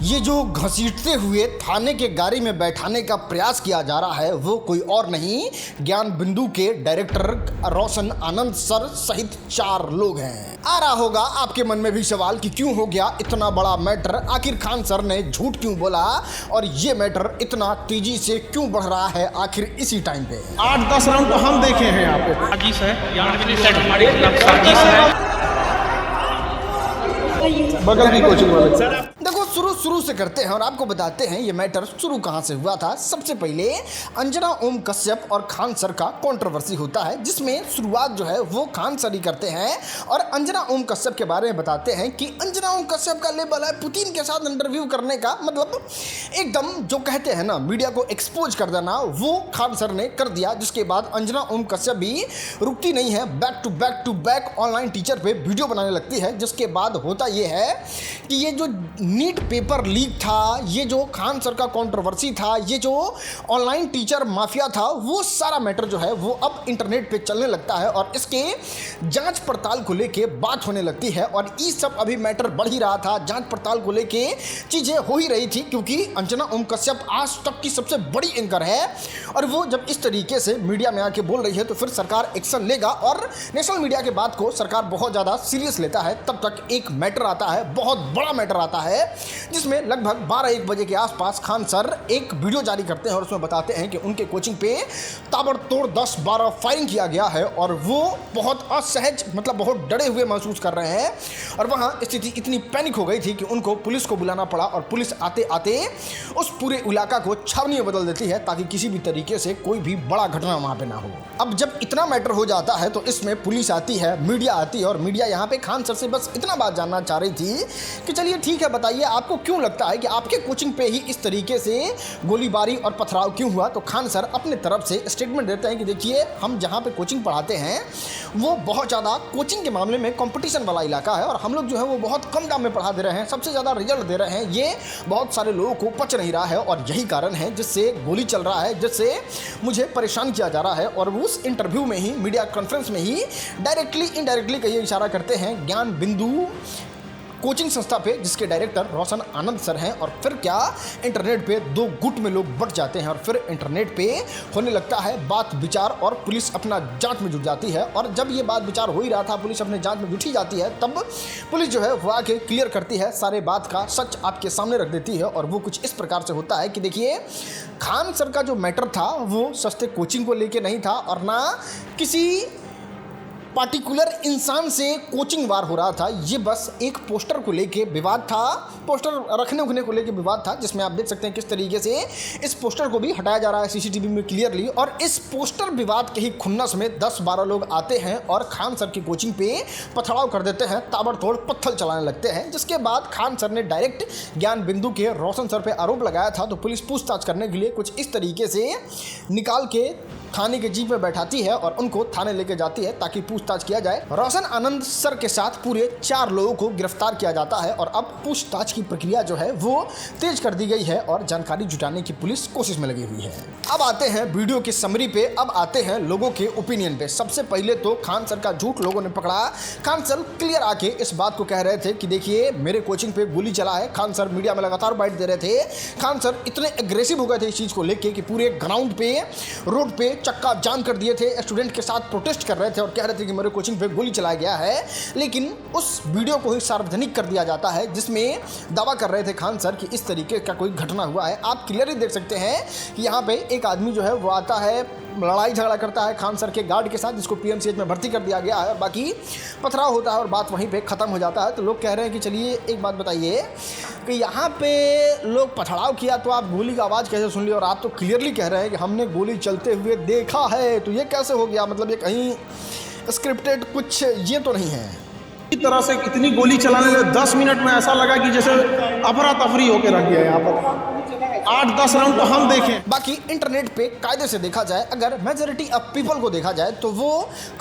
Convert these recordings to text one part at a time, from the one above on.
ये जो घसीटते हुए थाने के गाड़ी में बैठाने का प्रयास किया जा रहा है वो कोई और नहीं ज्ञान बिंदु के डायरेक्टर रोशन आनंद सर सहित 4 लोग हैं। आ रहा होगा आपके मन में भी सवाल कि क्यों हो गया इतना बड़ा मैटर, आखिर खान सर ने झूठ क्यों बोला और ये मैटर इतना तेजी से क्यों बढ़ रहा है आखिर इसी टाइम पे। 8-10 राउंड तो हम देखे हैं यहाँ पे। साजिश है, साजिश है। बगल की कोचिंग वाले देखो शुरू से करते हैं और आपको बताते हैं ये मैटर शुरू कहां से हुआ था। सबसे पहले अंजना ओम कश्यप और खान सर का कंट्रोवर्सी होता है जिसमें शुरुआत जो है वो खान सर ही करते हैं और अंजना ओम कश्यप के बारे में बताते हैं कि अंजना ओम कश्यप का लेवल है पुतिन के साथ इंटरव्यू करने का, मतलब एकदम जो कहते हैं ना मीडिया को एक्सपोज कर देना, वो खान सर ने कर दिया। जिसके बाद अंजना ओम कश्यप भी रुकती नहीं है, back to back online teacher पे वीडियो बनाने लगती है। जिसके बाद होता ये है कि ये जो नीट पेपर लीक था, ये जो खान सर का कंट्रोवर्सी था, ये जो ऑनलाइन टीचर माफिया था, वो सारा मैटर जो है वो अब इंटरनेट पे चलने लगता है और इसके जांच पड़ताल को लेके बात होने लगती है। और ये सब अभी मैटर बढ़ ही रहा था, जांच पड़ताल को लेके चीजें हो ही रही थी क्योंकि अंजना ओम कश्यप आज तक की सबसे बड़ी एंकर है और वो जब इस तरीके से मीडिया में आके बोल रही है तो फिर सरकार एक्शन लेगा और नेशनल मीडिया के बात को सरकार बहुत ज़्यादा सीरियस लेता है। तब तक एक मैटर आता है, बहुत बड़ा मैटर आता है जिसमें लगभग 12-1 बजे के आसपास खान सर एक वीडियो जारी करते हैं और उसमें बताते हैं कि उनके कोचिंग पे ताबड़तोड़ 10-12 फायरिंग किया गया है और वो बहुत असहज, मतलब बहुत डरे हुए महसूस कर रहे हैं और वहाँ स्थिति इतनी पैनिक हो गई थी कि उनको पुलिस को बुलाना पड़ा और पुलिस आते आते उस पूरे इलाका को छावनी में बदल देती है ताकि किसी भी तरीके से कोई भी बड़ा घटना वहाँ पे ना हो। अब जब इतना मैटर हो जाता है तो इसमें पुलिस आती है, मीडिया आती है और मीडिया यहाँ पे खान सर से बस इतना बात जानना चाह रही थी कि चलिए ठीक है, बताइए आपको क्यों लगता है कि आपके कोचिंग पे ही इस तरीके से गोलीबारी और पथराव क्यों हुआ। तो खान सर अपने तरफ से स्टेटमेंट देते हैं कि देखिए हम जहाँ पे कोचिंग पढ़ाते हैं वो बहुत ज़्यादा कोचिंग के मामले में कंपटीशन वाला इलाका है और हम लोग जो है वो बहुत कम दाम में पढ़ा दे रहे हैं, सबसे ज़्यादा रिजल्ट दे रहे हैं। ये बहुत सारे लोगों को पच नहीं रहा है और यही कारण है जिससे गोली चल रहा है, जिससे मुझे परेशान किया जा रहा है। और उस इंटरव्यू में ही, मीडिया कॉन्फ्रेंस में ही डायरेक्टली इनडायरेक्टली कहीं इशारा करते हैं ज्ञान बिंदु कोचिंग संस्था पे जिसके डायरेक्टर रोशन आनंद सर हैं। और फिर क्या, इंटरनेट पे 2 गुट में लोग बट जाते हैं और फिर इंटरनेट पे होने लगता है बात विचार और पुलिस अपना जांच में जुट जाती है। और जब ये बात विचार हो ही रहा था, पुलिस अपने जांच में जुटी जाती है, तब पुलिस जो है वो आके क्लियर करती है, सारे बात का सच आपके सामने रख देती है। और वो कुछ इस प्रकार से होता है कि देखिए खान सर का जो मैटर था वो सस्ते कोचिंग को लेके नहीं था और ना किसी पार्टिकुलर इंसान से कोचिंग वार हो रहा था। ये बस एक पोस्टर को लेके विवाद था, पोस्टर रखने उखने को लेके विवाद था, जिसमें आप देख सकते हैं किस तरीके से इस पोस्टर को भी हटाया जा रहा है सीसीटीवी में क्लियरली। और इस पोस्टर विवाद के ही खुन्नस में 10-12 लोग आते हैं और खान सर की कोचिंग पे पथराव कर देते हैं, ताबड़तोड़ पत्थर चलाने लगते हैं। जिसके बाद खान सर ने डायरेक्ट ज्ञान बिंदु के रोशन सर पे आरोप लगाया था। तो पुलिस पूछताछ करने के लिए कुछ इस तरीके से निकाल के थाने के जीप में बैठाती है और उनको थाने लेके जाती है ताकि पूछताछ किया जाए। रोशन आनंद सर के साथ पूरे 4 लोगों को गिरफ्तार किया जाता है और अब पूछताछ की प्रक्रिया जो है वो तेज कर दी गई है और जानकारी जुटाने की पुलिस कोशिश में लगी हुई है। अब आते हैं वीडियो की समरी पे, अब आते हैं लोगों के ओपिनियन पे। सबसे पहले तो खान सर का झूठ लोगों ने पकड़ा। खान सर क्लियर आके इस बात को कह रहे थे कि देखिए मेरे कोचिंग पे गोली चला है। खान सर मीडिया में लगातार बाइट दे रहे थे। खान सर इतने एग्रेसिव हो गए थे इस चीज को लेके कि पूरे ग्राउंड पे, रोड पे चक्का जाम कर दिए थे, स्टूडेंट के साथ प्रोटेस्ट कर रहे थे और कह रहे थे कि मेरे कोचिंग पे गोली चलाया गया है। लेकिन उस वीडियो को ही सार्वजनिक कर दिया जाता है जिसमें दावा कर रहे थे खान सर कि इस तरीके का कोई घटना हुआ है। आप क्लियरली देख सकते हैं कि यहाँ पे एक आदमी जो है वो आता है, लड़ाई झगड़ा करता है खान सर के गार्ड के साथ, जिसको पीएमसीएच में भर्ती कर दिया गया है और बाकी पथराव होता है और बात वहीं पे ख़त्म हो जाता है। तो लोग कह रहे हैं कि चलिए एक बात बताइए कि यहाँ पे लोग पथराव किया तो आप गोली का आवाज़ कैसे सुन ली और आप तो क्लियरली कह रहे हैं कि हमने गोली चलते हुए देखा है, तो ये कैसे हो गया? मतलब ये कहीं स्क्रिप्टेड कुछ ये तो नहीं है। इस तरह से इतनी गोली चलाने में 10 मिनट में ऐसा लगा कि जैसे अफरा तफरी होकर रख गया यहाँ पर। 8-10 राउंड तो हम देखे। बाकी इंटरनेट पे कायदे से देखा जाए, अगर मेजॉरिटी ऑफ पीपल को देखा जाए तो वो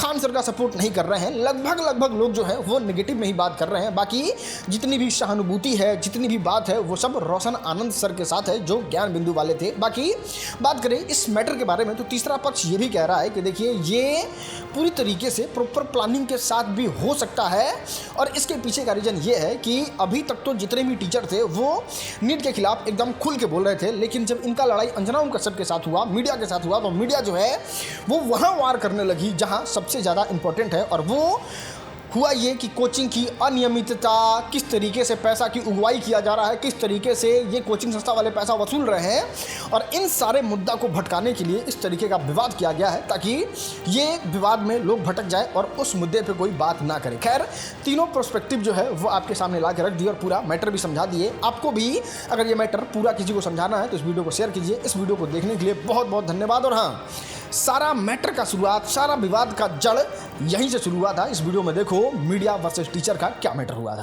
खान सर का सपोर्ट नहीं कर रहे हैं। लगभग लोग जो है वो नेगेटिव में ही बात कर रहे हैं। बाकी जितनी भी सहानुभूति है, जितनी भी बात है, वो सब रोशन आनंद सर के साथ है जो ज्ञान बिंदु वाले थे। बाकी बात करें इस मैटर के बारे में तो तीसरा पक्ष ये भी कह रहा है कि देखिए ये पूरी तरीके से प्रॉपर प्लानिंग के साथ भी हो सकता है, और इसके पीछे का रीजन ये है कि अभी तक तो जितने भी टीचर थे वो नीट के खिलाफ एकदम खुल के बोल रहे थे, लेकिन जब इनका लड़ाई अंजना ओम कश्यप के साथ हुआ, मीडिया के साथ हुआ, तो मीडिया जो है वो वहाँ वार करने लगी जहाँ सबसे ज़्यादा इंपॉर्टेंट है। और वो हुआ ये कि कोचिंग की अनियमितता, किस तरीके से पैसा की उगवाई किया जा रहा है, किस तरीके से ये कोचिंग संस्था वाले पैसा वसूल रहे हैं, और इन सारे मुद्दा को भटकाने के लिए इस तरीके का विवाद किया गया है ताकि ये विवाद में लोग भटक जाए और उस मुद्दे पे कोई बात ना करे। खैर, तीनों पर्सपेक्टिव जो है वो आपके सामने ला के रख दिए और पूरा मैटर भी समझा दिए। आपको भी अगर ये मैटर पूरा किसी को समझाना है तो इस वीडियो को शेयर कीजिए। इस वीडियो को देखने के लिए बहुत बहुत धन्यवाद। और हाँ, सारा मैटर का शुरुआत, सारा विवाद का जड़ यहीं से शुरू हुआ था। इस वीडियो में देखो मीडिया वर्सेस टीचर का क्या मैटर हुआ था।